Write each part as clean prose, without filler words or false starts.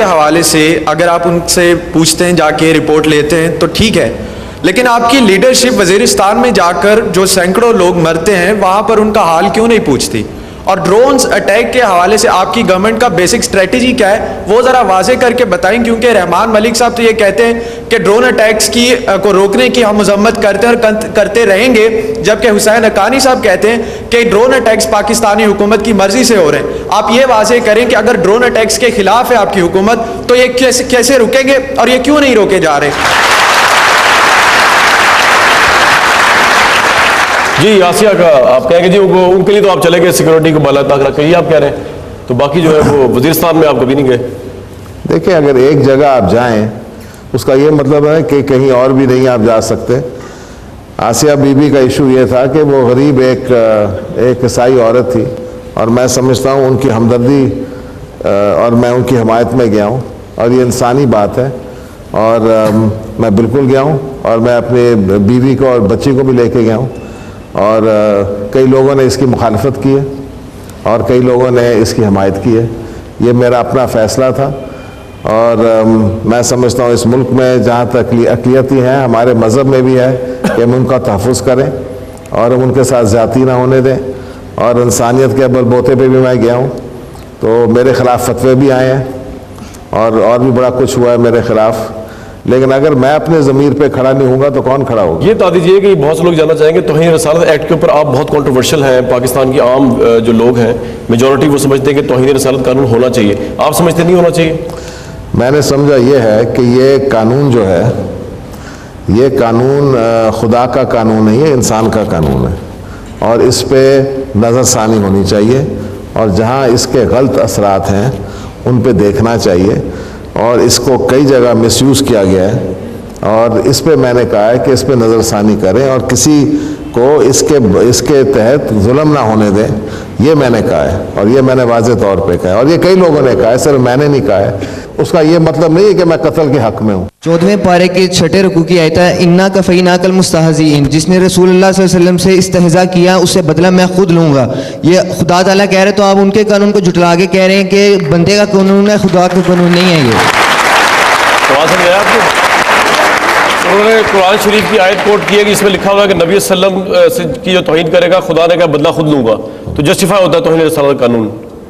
حوالے سے اگر آپ ان سے پوچھتے ہیں، جا کے رپورٹ لیتے ہیں تو ٹھیک ہے، لیکن آپ کی لیڈرشپ وزیرستان میں جا کر جو سینکڑوں لوگ مرتے ہیں وہاں پر ان کا حال کیوں نہیں پوچھتی؟ اور ڈرونز اٹیک کے حوالے سے آپ کی گورنمنٹ کا بیسک اسٹریٹجی کیا ہے وہ ذرا واضح کر کے بتائیں، کیونکہ رحمان ملک صاحب تو یہ کہتے ہیں کہ ڈرون اٹیکس کو روکنے کی ہم مذمت کرتے ہیں اور کرتے رہیں گے، جبکہ حسین حقانی صاحب کہتے ہیں کہ ڈرون اٹیکس پاکستانی حکومت کی مرضی سے ہو رہے ہیں۔ آپ یہ واضح کریں کہ اگر ڈرون اٹیکس کے خلاف ہے آپ کی حکومت تو یہ کیسے رکیں گے اور یہ کیوں نہیں روکے جا رہے؟ جی آسیہ کا آپ کہیں گے جی ان کے لیے تو آپ چلے گئے سیکورٹی کو بالا تک رکھ کے، یہ آپ کہہ رہے ہیں، تو باقی جو ہے وہ وزیرستان میں آپ کبھی نہیں گئے؟ دیکھیں اگر ایک جگہ آپ جائیں اس کا یہ مطلب ہے کہ کہیں اور بھی نہیں آپ جا سکتے۔ آسیہ بی بی کا ایشو یہ تھا کہ وہ غریب ایک عیسائی عورت تھی، اور میں سمجھتا ہوں ان کی ہمدردی اور میں ان کی حمایت میں گیا ہوں، اور یہ انسانی بات ہے، اور میں بالکل گیا ہوں، اور میں اپنے بیوی کو اور بچی کو بھی لے کے گیا ہوں، اور کئی لوگوں نے اس کی مخالفت کی ہے اور کئی لوگوں نے اس کی حمایت کی ہے۔ یہ میرا اپنا فیصلہ تھا، اور میں سمجھتا ہوں اس ملک میں جہاں تک اقلیتی ہیں، ہمارے مذہب میں بھی ہے کہ ہم ان کا تحفظ کریں اور ہم ان کے ساتھ زیادتی نہ ہونے دیں، اور انسانیت کے بل بوتے پہ بھی میں گیا ہوں، تو میرے خلاف فتوے بھی آئے ہیں اور بھی بڑا کچھ ہوا ہے میرے خلاف، لیکن اگر میں اپنے ضمیر پہ کھڑا نہیں ہوں گا تو کون کھڑا ہوگا؟ یہ بتا دیجیے کہ بہت سے لوگ جاننا چاہیں گے توہین رسالت ایکٹ کے اوپر آپ بہت کنٹروورشل ہیں، پاکستان کی عام جو لوگ ہیں میجورٹی وہ سمجھتے ہیں کہ توہین رسالت قانون ہونا چاہیے، آپ سمجھتے نہیں ہونا چاہیے؟ میں نے سمجھا یہ ہے کہ یہ قانون جو ہے یہ قانون خدا کا قانون نہیں ہے، انسان کا قانون ہے، اور اس پہ نظر ثانی ہونی چاہیے، اور جہاں اس کے غلط اثرات ہیں ان پہ دیکھنا چاہیے، اور اس کو کئی جگہ مس یوز کیا گیا ہے، اور اس پہ میں نے کہا ہے کہ اس پہ نظر ثانی کریں اور کسی کو اس کے تحت ظلم نہ ہونے دیں، یہ میں نے کہا ہے، اور یہ میں نے واضح طور پہ کہا ہے، اور یہ کئی لوگوں نے کہا ہے، صرف میں نے نہیں کہا ہے۔ اس کا یہ مطلب نہیں ہے کہ میں قتل کے حق میں ہوں۔ 14ویں پارے کے 6 رکوع کی آیت ہے انا کفیناک المستہزئین، جس نے رسول اللہ صلی اللہ علیہ وسلم سے استہزاء کیا اس سے بدلہ میں خود لوں گا، یہ خدا تعالیٰ کہہ رہے تو آپ ان کے قانون کو جھٹلا کے کہہ رہے ہیں کہ بندے کا قانون ہے، خدا کا قانون نہیں ہے۔ یہ سوال سمجھ آیا آپ کو؟ انہوں نے قرآن شریف کی آیت کوٹ کی ہے کہ اس میں لکھا ہوا ہے کہ نبی صلی اللہ علیہ وسلم کی جو توہین کرے گا خدا نے کہا بدلہ خود لوں گا، تو جسٹیفائی ہوتا ہے توہین رسالت قانون؟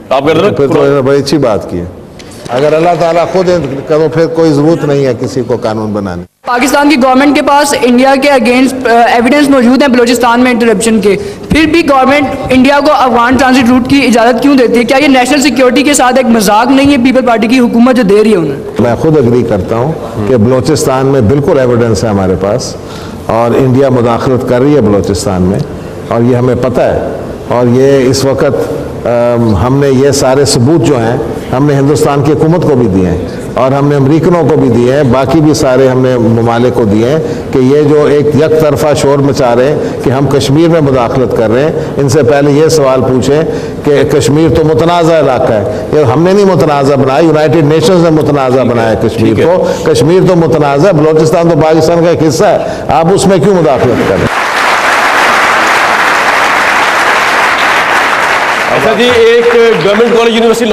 آپ کہہ رہے ہیں پھر تو بڑی اچھی بات کی ہے، اگر اللہ تعالیٰ خود کرو پھر کوئی ضرورت نہیں ہے کسی کو قانون بنانے۔ پاکستان کی گورنمنٹ کے پاس انڈیا کے اگینسٹ ایویڈنس موجود ہیں بلوچستان میں انٹرپشن کے، پھر بھی گورنمنٹ انڈیا کو افغان ٹرانزٹ روٹ کی اجازت کیوں دیتی ہے؟ کیا یہ نیشنل سیکیورٹی کے ساتھ ایک مذاق نہیں ہے پیپل پارٹی کی حکومت جو دے رہی ہے انہیں؟ میں خود اگری کرتا ہوں کہ بلوچستان میں بالکل ایویڈنس ہے ہمارے پاس، اور انڈیا مداخلت کر رہی ہے بلوچستان میں، اور یہ ہمیں پتہ ہے، اور یہ اس وقت ہم نے یہ سارے ثبوت جو ہیں ہم نے ہندوستان کی حکومت کو بھی دیے ہیں، اور ہم نے امریکنوں کو بھی دیے ہیں، باقی بھی سارے ہم نے ممالک کو دیے ہیں کہ یہ جو ایک یک طرفہ شور مچا رہے ہیں کہ ہم کشمیر میں مداخلت کر رہے ہیں، ان سے پہلے یہ سوال پوچھیں کہ کشمیر تو متنازع علاقہ ہے، یہ ہم نے نہیں متنازع بنایا، یونائٹڈ نیشنز نے متنازع بنایا کشمیر کو، کشمیر تو متنازع، بلوچستان تو پاکستان کا ایک حصہ ہے، آپ اس میں کیوں مداخلت کر رہے ہیں؟ اچھا جی، ایک گورنمنٹ کالج یونیورسٹی